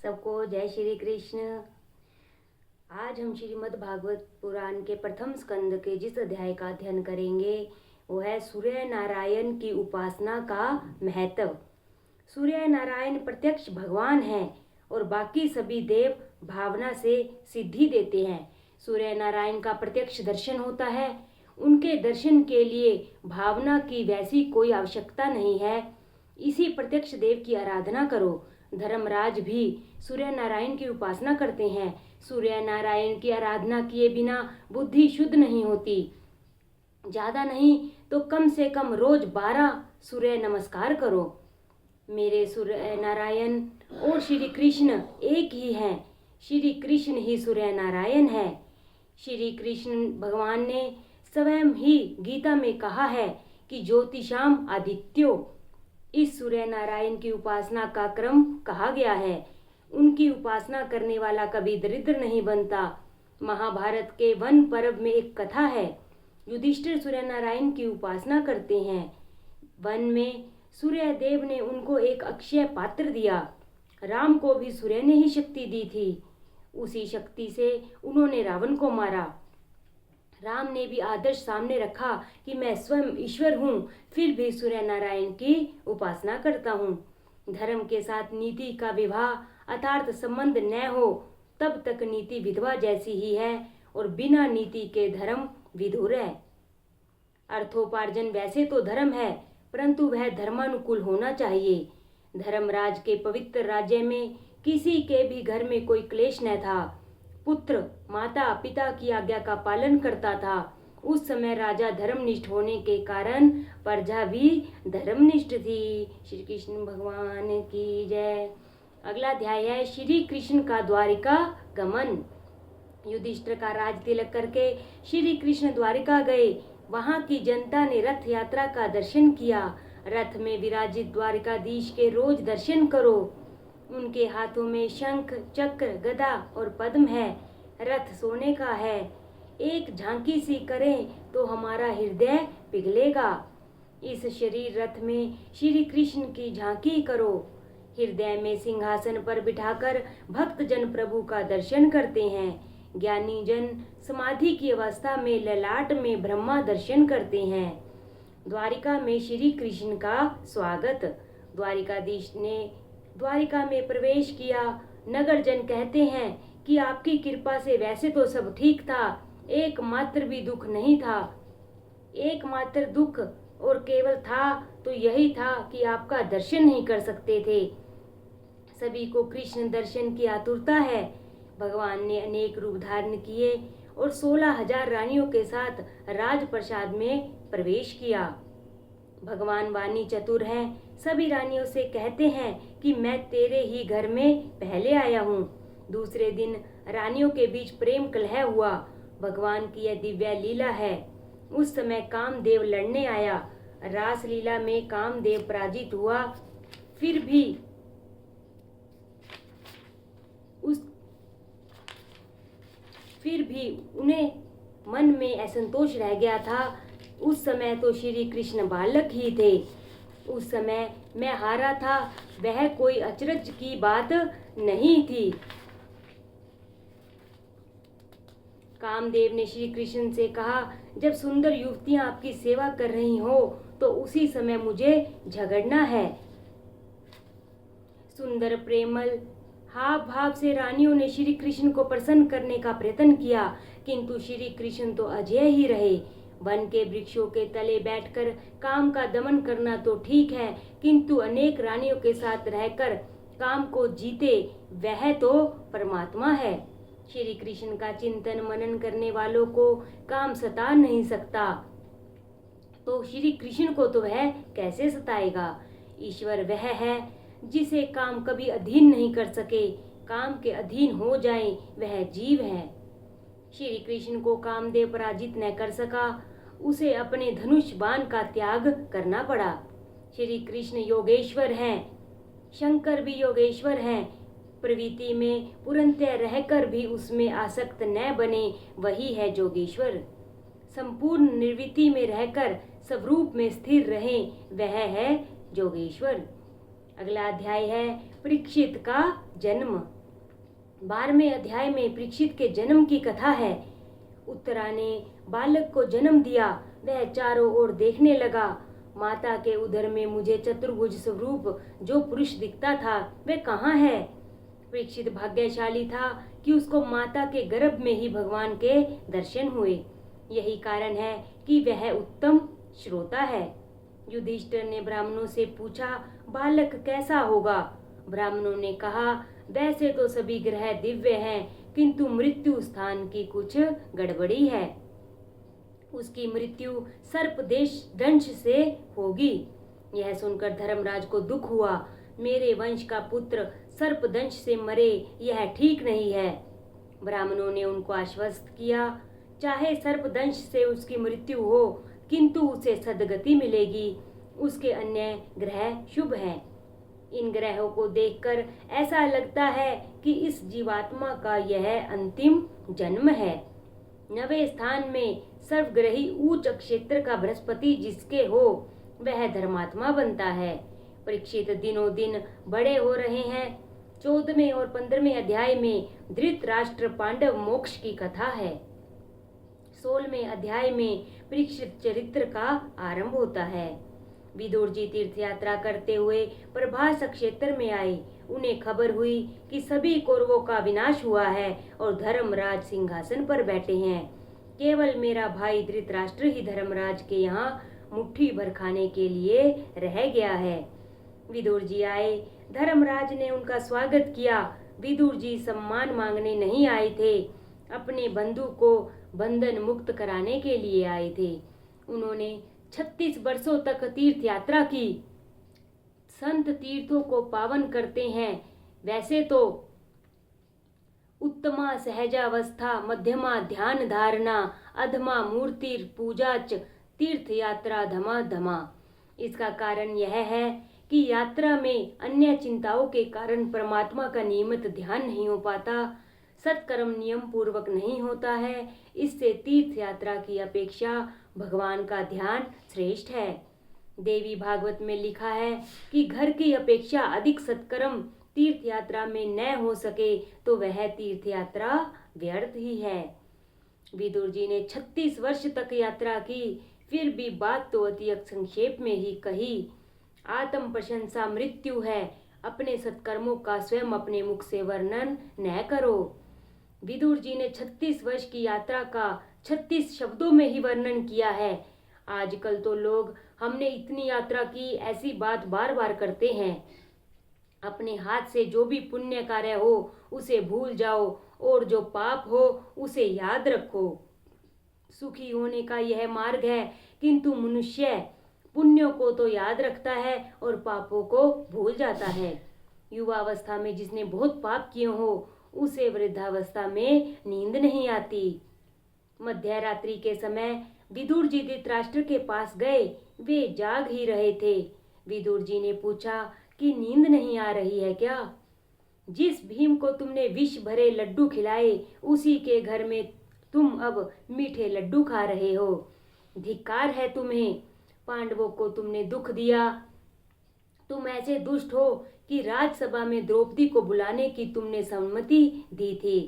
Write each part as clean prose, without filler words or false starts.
सबको जय श्री कृष्ण। आज हम श्रीमद् भागवत पुराण के प्रथम स्कंद के जिस अध्याय का अध्ययन करेंगे वो है सूर्य नारायण की उपासना का महत्व। सूर्य नारायण प्रत्यक्ष भगवान हैं और बाकी सभी देव भावना से सिद्धि देते हैं। सूर्य नारायण का प्रत्यक्ष दर्शन होता है। उनके दर्शन के लिए भावना की वैसी कोई आवश्यकता नहीं है। इसी प्रत्यक्ष देव की आराधना करो। धर्मराज भी सूर्य नारायण की उपासना करते हैं। सूर्य नारायण की आराधना किए बिना बुद्धि शुद्ध नहीं होती। ज़्यादा नहीं तो कम से कम रोज 12 सूर्य नमस्कार करो। मेरे सूर्य नारायण और श्री कृष्ण एक ही हैं। श्री कृष्ण ही सूर्य नारायण है। श्री कृष्ण भगवान ने स्वयं ही गीता में कहा है कि ज्योतिषाम आदित्यो। इस सूर्य नारायण की उपासना का क्रम कहा गया है। उनकी उपासना करने वाला कभी दरिद्र नहीं बनता। महाभारत के वन पर्व में एक कथा है। युधिष्ठिर सूर्य नारायण की उपासना करते हैं। वन में सूर्य देव ने उनको एक अक्षय पात्र दिया। राम को भी सूर्य ने ही शक्ति दी थी। उसी शक्ति से उन्होंने रावण को मारा। राम ने भी आदर्श सामने रखा कि मैं स्वयं ईश्वर हूँ, फिर भी सूर्य नारायण की उपासना करता हूँ। धर्म के साथ नीति का विवाह अर्थात संबंध न हो तब तक नीति विधवा जैसी ही है और बिना नीति के धर्म विधुर है। अर्थोपार्जन वैसे तो धर्म है, परंतु वह धर्मानुकूल होना चाहिए। धर्मराज के पवित्र राज्य में किसी के भी घर में कोई क्लेश न था। पुत्र माता पिता की आज्ञा का पालन करता था। उस समय राजा धर्मनिष्ठ होने के कारण प्रजा भी धर्मनिष्ठ थी। श्री कृष्ण भगवान की जय। अगला अध्याय है श्री कृष्ण का द्वारिका गमन। युधिष्ठिर का राज तिलक करके श्री कृष्ण द्वारिका गए। वहां की जनता ने रथ यात्रा का दर्शन किया। रथ में विराजित द्वारिकाधीश के रोज दर्शन करो। उनके हाथों में शंख चक्र गदा और पद्म है। रथ सोने का है। एक झांकी सी करें तो हमारा हृदय पिघलेगा। इस शरीर रथ में श्री कृष्ण की झांकी करो। हृदय में सिंहासन पर बिठाकर भक्त जन प्रभु का दर्शन करते हैं। ज्ञानी जन समाधि की अवस्था में ललाट में ब्रह्मा दर्शन करते हैं। द्वारिका में श्री कृष्ण का स्वागत। द्वारिकाधीश ने द्वारिका में प्रवेश किया। नगर जन कहते हैं कि आपकी कृपा से वैसे तो सब ठीक था, एकमात्र भी दुख नहीं था। एकमात्र दुख और केवल था तो यही था कि आपका दर्शन नहीं कर सकते थे। सभी को कृष्ण दर्शन की आतुरता है। भगवान ने अनेक रूप धारण किए और 16,000 रानियों के साथ राजप्रसाद में प्रवेश किया। भगवान वाणी चतुर हैं। सभी रानियों से कहते हैं कि मैं तेरे ही घर में पहले आया हूँ। दूसरे दिन रानियों के बीच प्रेम कलह हुआ। भगवान की यह दिव्य लीला है। उस समय कामदेव लड़ने आया। रास लीला में कामदेव पराजित हुआ। फिर भी उन्हें मन में असंतोष रह गया था। उस समय तो श्री कृष्ण बालक ही थे। उस समय मैं हारा था, वह कोई अचरज की बात नहीं थी। कामदेव ने श्री कृष्ण से कहा, जब सुंदर युवतियां आपकी सेवा कर रही हो तो उसी समय मुझे झगड़ना है। सुंदर प्रेमल हाव भाव से रानियों ने श्री कृष्ण को प्रसन्न करने का प्रयत्न किया, किंतु श्री कृष्ण तो अजेय ही रहे। वन के वृक्षों के तले बैठकर काम का दमन करना तो ठीक है, किंतु अनेक रानियों के साथ रहकर काम को जीते वह तो परमात्मा है। श्री कृष्ण का चिंतन मनन करने वालों को काम सता नहीं सकता, तो श्री कृष्ण को तो वह कैसे सताएगा। ईश्वर वह है जिसे काम कभी अधीन नहीं कर सके। काम के अधीन हो जाए वह जीव है। श्री कृष्ण को कामदेव पराजित न कर सका। उसे अपने धनुष बाण का त्याग करना पड़ा। श्री कृष्ण योगेश्वर हैं। शंकर भी योगेश्वर हैं। प्रवृत्ति में पूर्णतः रहकर भी उसमें आसक्त न बने वही है जोगेश्वर। संपूर्ण निर्वृत्ति में रहकर स्वरूप में स्थिर रहे वह है जोगेश्वर। अगला अध्याय है परीक्षित का जन्म। 12वें अध्याय में परीक्षित के जन्म की कथा है। उत्तरा ने बालक को जन्म दिया। वह चारों ओर देखने लगा। माता के उदर में मुझे चतुर्भुज स्वरूप जो पुरुष दिखता था वह कहाँ है? परीक्षित भाग्यशाली था कि उसको माता के गर्भ में ही भगवान के दर्शन हुए। यही कारण है कि वह उत्तम श्रोता है। युधिष्ठिर ने ब्राह्मणों से पूछा, बालक कैसा होगा? ब्राह्मणों ने कहा, वैसे तो सभी ग्रह दिव्य हैं, किंतु मृत्यु स्थान की कुछ गड़बड़ी है। उसकी मृत्यु सर्प दंश से होगी। यह सुनकर धर्मराज को दुख हुआ। मेरे वंश का पुत्र सर्प दंश से मरे, यह ठीक नहीं है। ब्राह्मणों ने उनको आश्वस्त किया, चाहे सर्प दंश से उसकी मृत्यु हो, किंतु उसे सद्गति मिलेगी। उसके अन्य ग्रह शुभ हैं। इन ग्रहों को देखकर ऐसा लगता है कि इस जीवात्मा का यह अंतिम जन्म है। 9वें स्थान में सर्वग्रही उच्च क्षेत्र का बृहस्पति जिसके हो वह धर्मात्मा बनता है। परीक्षित दिनों दिन बड़े हो रहे हैं। 14वें और 15वें अध्याय में धृतराष्ट्र पांडव मोक्ष की कथा है। 16वें अध्याय में परीक्षित चरित्र का आरंभ होता है। विदुर जी तीर्थ यात्रा करते हुए प्रभास क्षेत्र में आए। उन्हें खबर हुई कि सभी कौरवों का विनाश हुआ है और धर्मराज सिंहासन पर बैठे हैं। केवल मेरा भाई धृतराष्ट्र ही धर्मराज के यहाँ मुट्ठी भर खाने के लिए रह गया है। विदुर जी आए। धर्मराज ने उनका स्वागत किया। विदुर जी सम्मान मांगने नहीं आए थे, अपने बंधु को बंधन मुक्त कराने के लिए आए थे। उन्होंने 36 वर्षों तक तीर्थ यात्रा की। संत तीर्थों को पावन करते हैं। वैसे तो उत्तमा सहजावस्था, मध्यमा ध्यान धारणा, अधमा मूर्ति पूजाच, तीर्थ यात्रा धमा धमा। इसका कारण यह है कि यात्रा में अन्य चिंताओं के कारण परमात्मा का नियमित ध्यान नहीं हो पाता, सत्कर्म नियम पूर्वक नहीं होता है। इससे तीर्थ यात्रा की अपेक्षा भगवान का ध्यान श्रेष्ठ है। देवी भागवत में लिखा है कि घर की अपेक्षा अधिक सत्कर्म तीर्थ यात्रा में न हो सके तो वह तीर्थ यात्रा व्यर्थ ही है। विदुर जी ने 36 वर्ष तक यात्रा की, फिर भी बात तो अति संक्षेप में ही कही। आत्म प्रशंसा मृत्यु है। अपने सत्कर्मों का स्वयं अपने मुख से वर्णन न करो। विदुर जी ने 36 वर्ष की यात्रा का 36 शब्दों में ही वर्णन किया है। आजकल तो लोग हमने इतनी यात्रा की ऐसी बात बार बार करते हैं। अपने हाथ से जो भी पुण्य कार्य हो उसे भूल जाओ और जो पाप हो उसे याद रखो। सुखी होने का यह मार्ग है, किंतु मनुष्य पुण्यों को तो याद रखता है और पापों को भूल जाता है। युवावस्था में जिसने बहुत पाप किए हो उसे वृद्धावस्था में नींद नहीं आती। मध्य रात्रि के समय विदुर जी धृतराष्ट्र के पास गए। वे जाग ही रहे थे। विदुर जी ने पूछा कि नींद नहीं आ रही है क्या? जिस भीम को तुमने विष भरे लड्डू खिलाए उसी के घर में तुम अब मीठे लड्डू खा रहे हो। धिक्कार है तुम्हें। पांडवों को तुमने दुख दिया। तुम ऐसे दुष्ट हो कि राजसभा में द्रौपदी को बुलाने की तुमने सम्मति दी थी।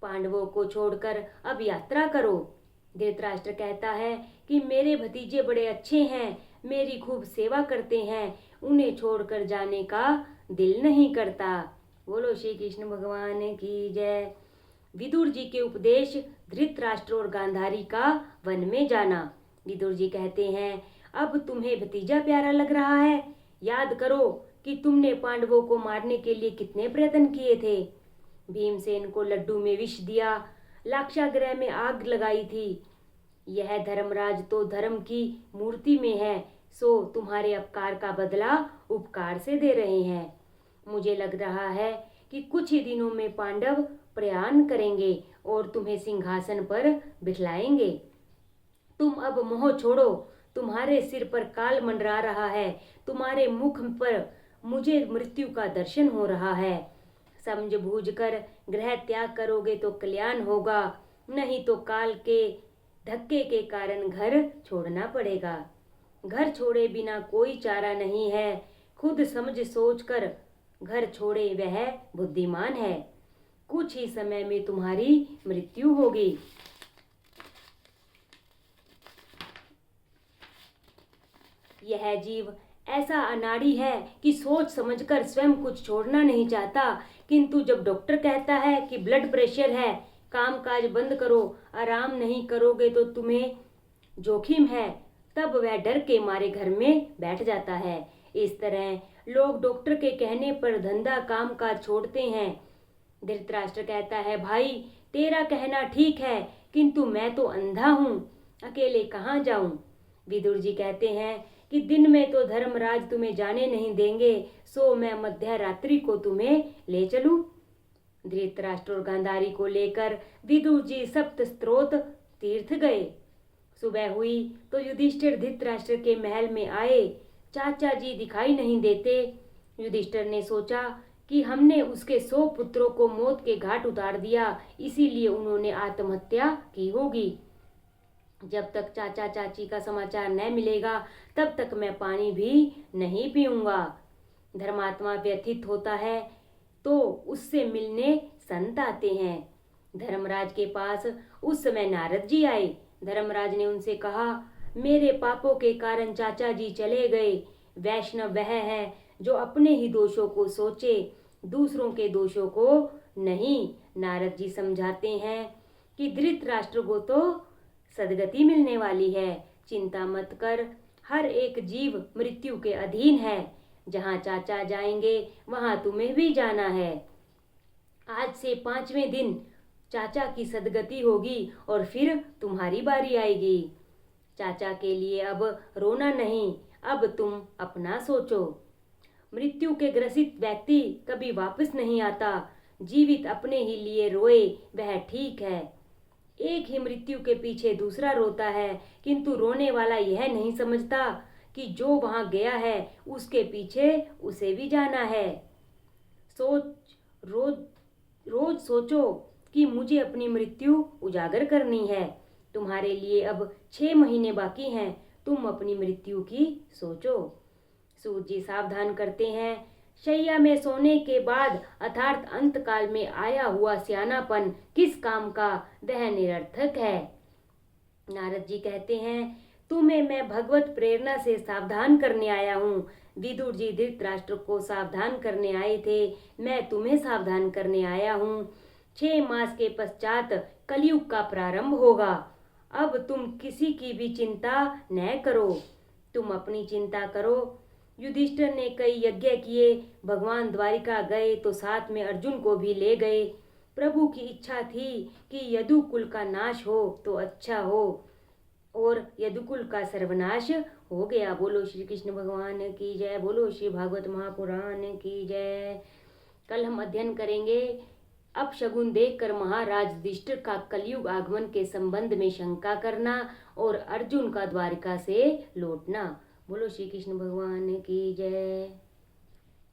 पांडवों को छोड़कर अब यात्रा करो। धृतराष्ट्र कहता है कि मेरे भतीजे बड़े अच्छे हैं, मेरी खूब सेवा करते हैं, उन्हें छोड़कर जाने का दिल नहीं करता। बोलो श्री कृष्ण भगवान की जय। विदुर जी के उपदेश, धृतराष्ट्र और गांधारी का वन में जाना। विदुर जी कहते हैं, अब तुम्हें भतीजा प्यारा लग रहा है। याद करो कि तुमने पांडवों को मारने के लिए कितने प्रयत्न किए थे। भीमसेन को लड्डू में विष दिया, लाक्षागृह में आग लगाई थी। यह धर्मराज तो धर्म की मूर्ति में है, सो तुम्हारे अपकार का बदला उपकार से दे रहे हैं। मुझे लग रहा है कि कुछ ही दिनों में पांडव प्रयाण करेंगे और तुम्हें सिंहासन पर बिठलाएंगे। तुम अब मोह छोड़ो। तुम्हारे सिर पर काल मंडरा रहा है, तुम्हारे मुख पर मुझे मृत्यु का दर्शन हो रहा है। समझ बूझ कर गृह त्याग करोगे तो कल्याण होगा, नहीं तो काल के धक्के के कारण घर छोड़ना पड़ेगा। घर छोड़े बिना कोई चारा नहीं है। खुद समझ सोच कर घर छोड़े वह बुद्धिमान है। कुछ ही समय में तुम्हारी मृत्यु होगी। यह जीव ऐसा अनाड़ी है कि सोच समझकर स्वयं कुछ छोड़ना नहीं चाहता, किंतु जब डॉक्टर कहता है कि ब्लड प्रेशर है, कामकाज बंद करो, आराम नहीं करोगे तो तुम्हें जोखिम है, तब वह डर के मारे घर में बैठ जाता है। इस तरह लोग डॉक्टर के कहने पर धंधा कामकाज छोड़ते हैं। धृतराष्ट्र कहता है, भाई तेरा कहना ठीक है, किंतु मैं तो अंधा हूँ, अकेले कहाँ जाऊं। विदुर जी कहते हैं कि दिन में तो धर्मराज तुम्हें जाने नहीं देंगे, सो मैं मध्य रात्रि को तुम्हें ले चलूं। धृतराष्ट्र और गांधारी को लेकर विदुर जी सप्त स्त्रोत तीर्थ गए। सुबह हुई तो युधिष्ठिर धृतराष्ट्र के महल में आए। चाचा जी दिखाई नहीं देते। युधिष्ठिर ने सोचा कि हमने उसके 100 पुत्रों को मौत के घाट उतार दिया, इसीलिए उन्होंने आत्महत्या की होगी। जब तक चाचा चाची का समाचार न मिलेगा तब तक मैं पानी भी नहीं पीऊंगा। धर्मात्मा व्यथित होता है तो उससे मिलने संत आते हैं। धर्मराज के पास उस समय नारद जी आए। धर्मराज ने उनसे कहा, मेरे पापों के कारण चाचा जी चले गए। वैष्णव वह है जो अपने ही दोषों को सोचे, दूसरों के दोषों को नहीं। नारद जी समझाते हैं कि धृतराष्ट्र को तो सदगति मिलने वाली है, चिंता मत कर। हर एक जीव मृत्यु के अधीन है। जहाँ चाचा जाएंगे वहाँ तुम्हें भी जाना है। आज से 5वें दिन चाचा की सदगति होगी और फिर तुम्हारी बारी आएगी। चाचा के लिए अब रोना नहीं, अब तुम अपना सोचो। मृत्यु के ग्रसित व्यक्ति कभी वापस नहीं आता। जीवित अपने ही लिए रोए वह ठीक है। एक ही मृत्यु के पीछे दूसरा रोता है, किंतु रोने वाला यह नहीं समझता कि जो वहां गया है उसके पीछे उसे भी जाना है। रोज सोचो कि मुझे अपनी मृत्यु उजागर करनी है। तुम्हारे लिए अब 6 महीने बाकी हैं, तुम अपनी मृत्यु की सोचो। सूत जी सावधान करते हैं, शैया में सोने के बाद अर्थात अंत काल में आया हुआ सियानापन किस काम का, वह निरर्थक है। नारद जी कहते हैं, तुम्हें मैं भगवत प्रेरणा से सावधान करने आया हूँ। विदुर जी धृतराष्ट्र को सावधान करने आए थे, मैं तुम्हें सावधान करने आया हूँ। 6 मास के पश्चात कलयुग का प्रारंभ होगा। अब तुम किसी की भी चिंता न करो, तुम अपनी चिंता करो। युधिष्ठिर ने कई यज्ञ किए, भगवान द्वारिका गए तो साथ में अर्जुन को भी ले गए। प्रभु की इच्छा थी कि यदुकुल का नाश हो तो अच्छा हो, और यदुकुल का सर्वनाश हो गया। बोलो श्री कृष्ण भगवान की जय, बोलो श्री भागवत महापुराण की जय। कल हम अध्ययन करेंगे अपशगुन देखकर महाराज युधिष्ठिर का कलयुग आगमन के संबंध में शंका करना और अर्जुन का द्वारिका से लौटना। बोलो श्री कृष्ण भगवान की जय।